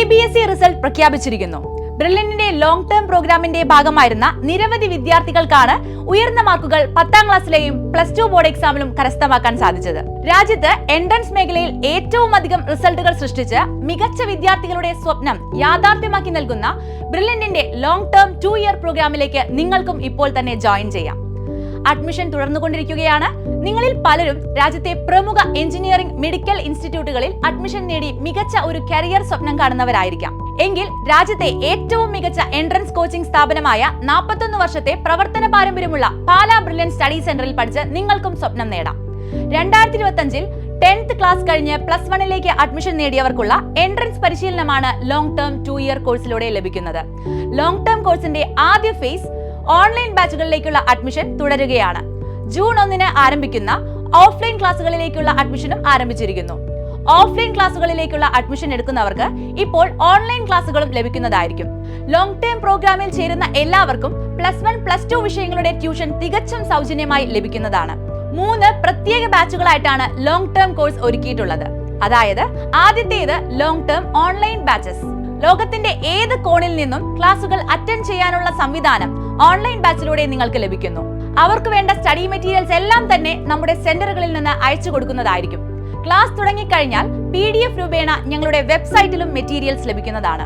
CBSE result പ്രഖ്യാപിച്ചിരിക്കുന്നു. ബ്രില്യന്റിന്റെ long term പ്രോഗ്രാമിന്റെ ഭാഗമായിരുന്ന നിരവധി വിദ്യാർത്ഥികൾക്കാണ് ഉയർന്ന മാർക്കുകൾ 10ാം ക്ലാസ്സിലെയും +2 ബോർഡ് എക്സാമിലും കരസ്ഥമാക്കാൻ സാധിച്ചത്. രാജ്യത്ത് എൻട്രൻസ് മേഖലയിൽ ഏറ്റവും അധികം റിസൾട്ടുകൾ സൃഷ്ടിച്ച് മികച്ച വിദ്യാർത്ഥികളുടെ സ്വപ്നം യാഥാർത്ഥ്യമാക്കി നൽകുന്ന ബ്രില്യന്റിന്റെ ലോങ് ടേം 2 ഇയർ പ്രോഗ്രാമിലേക്ക് നിങ്ങൾക്കും ഇപ്പോൾ തന്നെ ജോയിൻ ചെയ്യാം. അഡ്മിഷൻ തുടർന്നുകൊണ്ടിരിക്കുകയാണ്. നിങ്ങളിൽ പലരും രാജ്യത്തെ പ്രമുഖ എഞ്ചിനീയറിംഗ് മെഡിക്കൽ ഇൻസ്റ്റിറ്റ്യൂട്ടുകളിൽ അഡ്മിഷൻ നേടി മികച്ച ഒരു കരിയർ സ്വപ്നം കാണുന്നവരായിരിക്കാം. എങ്കിൽ രാജ്യത്തെ ഏറ്റവും മികച്ച എൻട്രൻസ് കോച്ചിംഗ് സ്ഥാപനമായ 41 വർഷത്തെ പ്രവർത്തന പാരമ്പര്യമുള്ള പാലാ ബ്രില്യന്റ് സ്റ്റഡി സെന്ററിൽ പഠിച്ച് നിങ്ങൾക്കും സ്വപ്നം നേടാം. 2025-ൽ 10th ക്ലാസ് കഴിഞ്ഞ് +1ലേക്ക് അഡ്മിഷൻ നേടിയവർക്കുള്ള എൻട്രൻസ് പരിശീലനമാണ് ലോങ് ടേം 2 ഇയർ കോഴ്സിലൂടെ ലഭിക്കുന്നത്. ലോങ് ടേം കോഴ്സിന്റെ ആദ്യ ഫേസ് ഓൺലൈൻ ബാച്ചുകളിലേക്കുള്ള അഡ്മിഷൻ തുടരുകയാണ്. ജൂൺ 1-ന് ആരംഭിക്കുന്ന ഓഫ്ലൈൻ ക്ലാസുകളിലേക്കുള്ള അഡ്മിഷനും ആരംഭിച്ചിരിക്കുന്നു. ഓഫ്ലൈൻ ക്ലാസുകളിലേക്കുള്ള അഡ്മിഷൻ എടുക്കുന്നവർക്ക് ഇപ്പോൾ ഓൺലൈൻ ക്ലാസുകളും ലഭിക്കുന്നതായിരിക്കും. ലോങ് ടേം പ്രോഗ്രാമിൽ ചേരുന്ന എല്ലാവർക്കും +1, +2 വിഷയങ്ങളുടെ ട്യൂഷൻ തികച്ചും സൗജന്യമായി ലഭിക്കുന്നതാണ്. 3 പ്രത്യേക ബാച്ചുകളായിട്ടാണ് ലോങ് ടേം കോഴ്സ് ഒരുക്കിയിട്ടുള്ളത്. അതായത് ആദ്യത്തേത് ലോങ് ടേം ഓൺലൈൻ ബാച്ചസ്. ലോകത്തിന്റെ ഏത് കോണിൽ നിന്നും ക്ലാസുകൾ അറ്റൻഡ് ചെയ്യാനുള്ള സംവിധാനം ഓൺലൈൻ ബാച്ചിലൂടെ നിങ്ങൾക്ക് ലഭിക്കുന്നു. അവർക്ക് വേണ്ട സ്റ്റഡി മെറ്റീരിയൽസ് എല്ലാം തന്നെ നമ്മുടെ സെന്ററുകളിൽ നിന്ന് അയച്ചു കൊടുക്കുന്നതായിരിക്കും. ക്ലാസ് തുടങ്ങിക്കഴിഞ്ഞാൽ PDF രൂപേണ ഞങ്ങളുടെ വെബ്സൈറ്റിലും മെറ്റീരിയൽസ് ലഭിക്കുന്നതാണ്.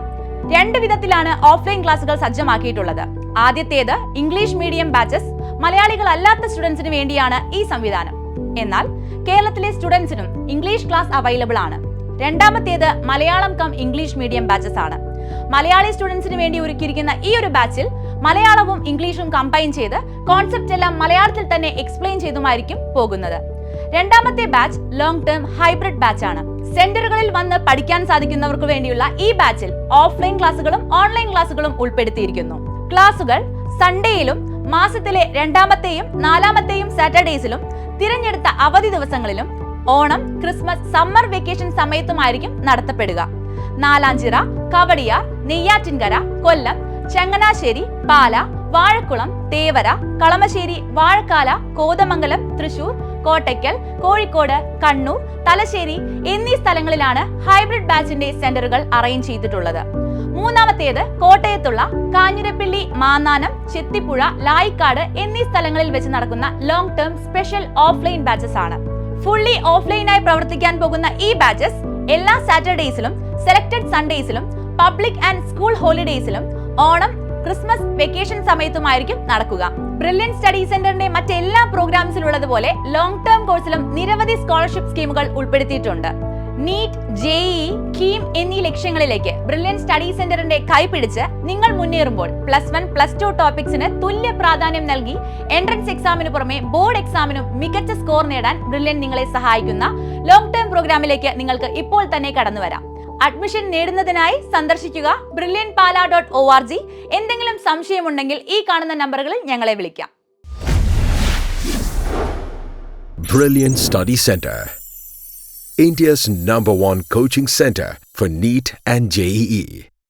2 വിധത്തിലാണ് ഓഫ്ലൈൻ ക്ലാസുകൾ സജ്ജമാക്കിയിട്ടുള്ളത്. ആദ്യത്തേത് ഇംഗ്ലീഷ് മീഡിയം ബാച്ചസ്, മലയാളികളല്ലാത്ത സ്റ്റുഡൻസിന് വേണ്ടിയാണ് ഈ സംവിധാനം. എന്നാൽ കേരളത്തിലെ സ്റ്റുഡൻസിനും ഇംഗ്ലീഷ് ക്ലാസ് അവൈലബിൾ ആണ്. രണ്ടാമത്തേത് Malayalam cum English medium batches ആണ്. മലയാളി സ്റ്റുഡൻസിന് വേണ്ടി ഒരുക്കിയിരിക്കുന്ന ഈ ഒരു ബാച്ചിൽ മലയാളവും ഇംഗ്ലീഷും കമ്പൈൻ ചെയ്ത് കോൺസെപ്റ്റ് എല്ലാം മലയാളത്തിൽ തന്നെ എക്സ്പ്ലെയിൻ ചെയ്തുമായിരിക്കും പോകുന്നത്. രണ്ടാമത്തെ batch long term hybrid batch ആണ്. സെന്ററുകളിൽ വന്ന് പഠിക്കാൻ സാധിക്കുന്നവർക്ക് വേണ്ടിയുള്ള ഈ ബാച്ചിൽ ഓഫ്ലൈൻ ക്ലാസുകളും ഓൺലൈൻ ക്ലാസുകളും ഉൾപ്പെടുത്തിയിരിക്കുന്നു. ക്ലാസുകൾ സൺഡേയിലും മാസത്തിലെ 2ാമത്തെയും 4ാമത്തെയും സാറ്റർഡേസിലും തിരഞ്ഞെടുത്ത അവധി ദിവസങ്ങളിലും ഓണം, ക്രിസ്മസ്, സമ്മർ വെക്കേഷൻ സമയത്തുമായിരിക്കും നടത്തപ്പെടുക. നാലാഞ്ചിറ, കവടിയാർ, നെയ്യാറ്റിൻകര, കൊല്ലം, ചങ്ങനാശ്ശേരി, പാല, വാഴക്കുളം, തേവര, കളമശ്ശേരി, വാഴക്കാല, കോതമംഗലം, തൃശൂർ, കോട്ടയ്ക്കൽ, കോഴിക്കോട്, കണ്ണൂർ, തലശ്ശേരി എന്നീ സ്ഥലങ്ങളിലാണ് ഹൈബ്രിഡ് ബാച്ചിന്റെ സെന്ററുകൾ അറേഞ്ച് ചെയ്തിട്ടുള്ളത്. മൂന്നാമത്തേത് കോട്ടയത്തുള്ള കാഞ്ഞിരപ്പള്ളി, മാന്നാനം, ചെത്തിപ്പുഴ, ലായിക്കാട് എന്നീ സ്ഥലങ്ങളിൽ വെച്ച് നടക്കുന്ന long term special offline batches ആണ്. ഫുള്ളി ഓഫ്ലൈനായി പ്രവർത്തിക്കാൻ പോകുന്ന ഈ ബാച്ചസ് എല്ലാ സാറ്റർഡേസിലും, സെലക്ടഡ് സൺഡേസിലും, പബ്ലിക് ആൻഡ് സ്കൂൾ ഹോളിഡേസിലും, ഓണം, ക്രിസ്മസ് വെക്കേഷൻ സമയത്തുമായിരിക്കും നടക്കുക. ബ്രില്യന്റ് സ്റ്റഡി സെന്ററിന്റെ മറ്റെല്ലാ പ്രോഗ്രാംസിലുള്ളതുപോലെ ലോങ് ടേം കോഴ്സിലും നിരവധി സ്കോളർഷിപ്പ് സ്കീമുകൾ ഉൾപ്പെടുത്തിയിട്ടുണ്ട്. നീറ്റ്, JEE, കീം എന്നീ ലക്ഷ്യങ്ങളിലേക്ക് ബ്രില്യന്റ് സ്റ്റഡി സെന്ററിന്റെ കൈപിടിച്ച് നിങ്ങൾ മുന്നേറുമ്പോൾ +1, +2 ടോപ്പിക്സിന് തുല്യ പ്രാധാന്യം നൽകി എൻട്രൻസ് എക്സാമിന് പുറമെ ബോർഡ് എക്സാമിനും മികച്ച സ്കോർ നേടാൻ ബ്രില്യന്റ് നിങ്ങളെ സഹായിക്കുന്ന ലോങ് ടേം പ്രോഗ്രാമിലേക്ക് നിങ്ങൾക്ക് ഇപ്പോൾ തന്നെ കടന്നു വരാം. അഡ്മിഷൻ നേടുന്നതിനായി സന്ദർശിക്കുക brilliantpala.org. എന്തെങ്കിലും സംശയമുണ്ടെങ്കിൽ ഈ കാണുന്ന നമ്പറുകളിൽ ഞങ്ങളെ വിളിക്കാം. Brilliant Study Center, India's #1 coaching center for NEET and JEE.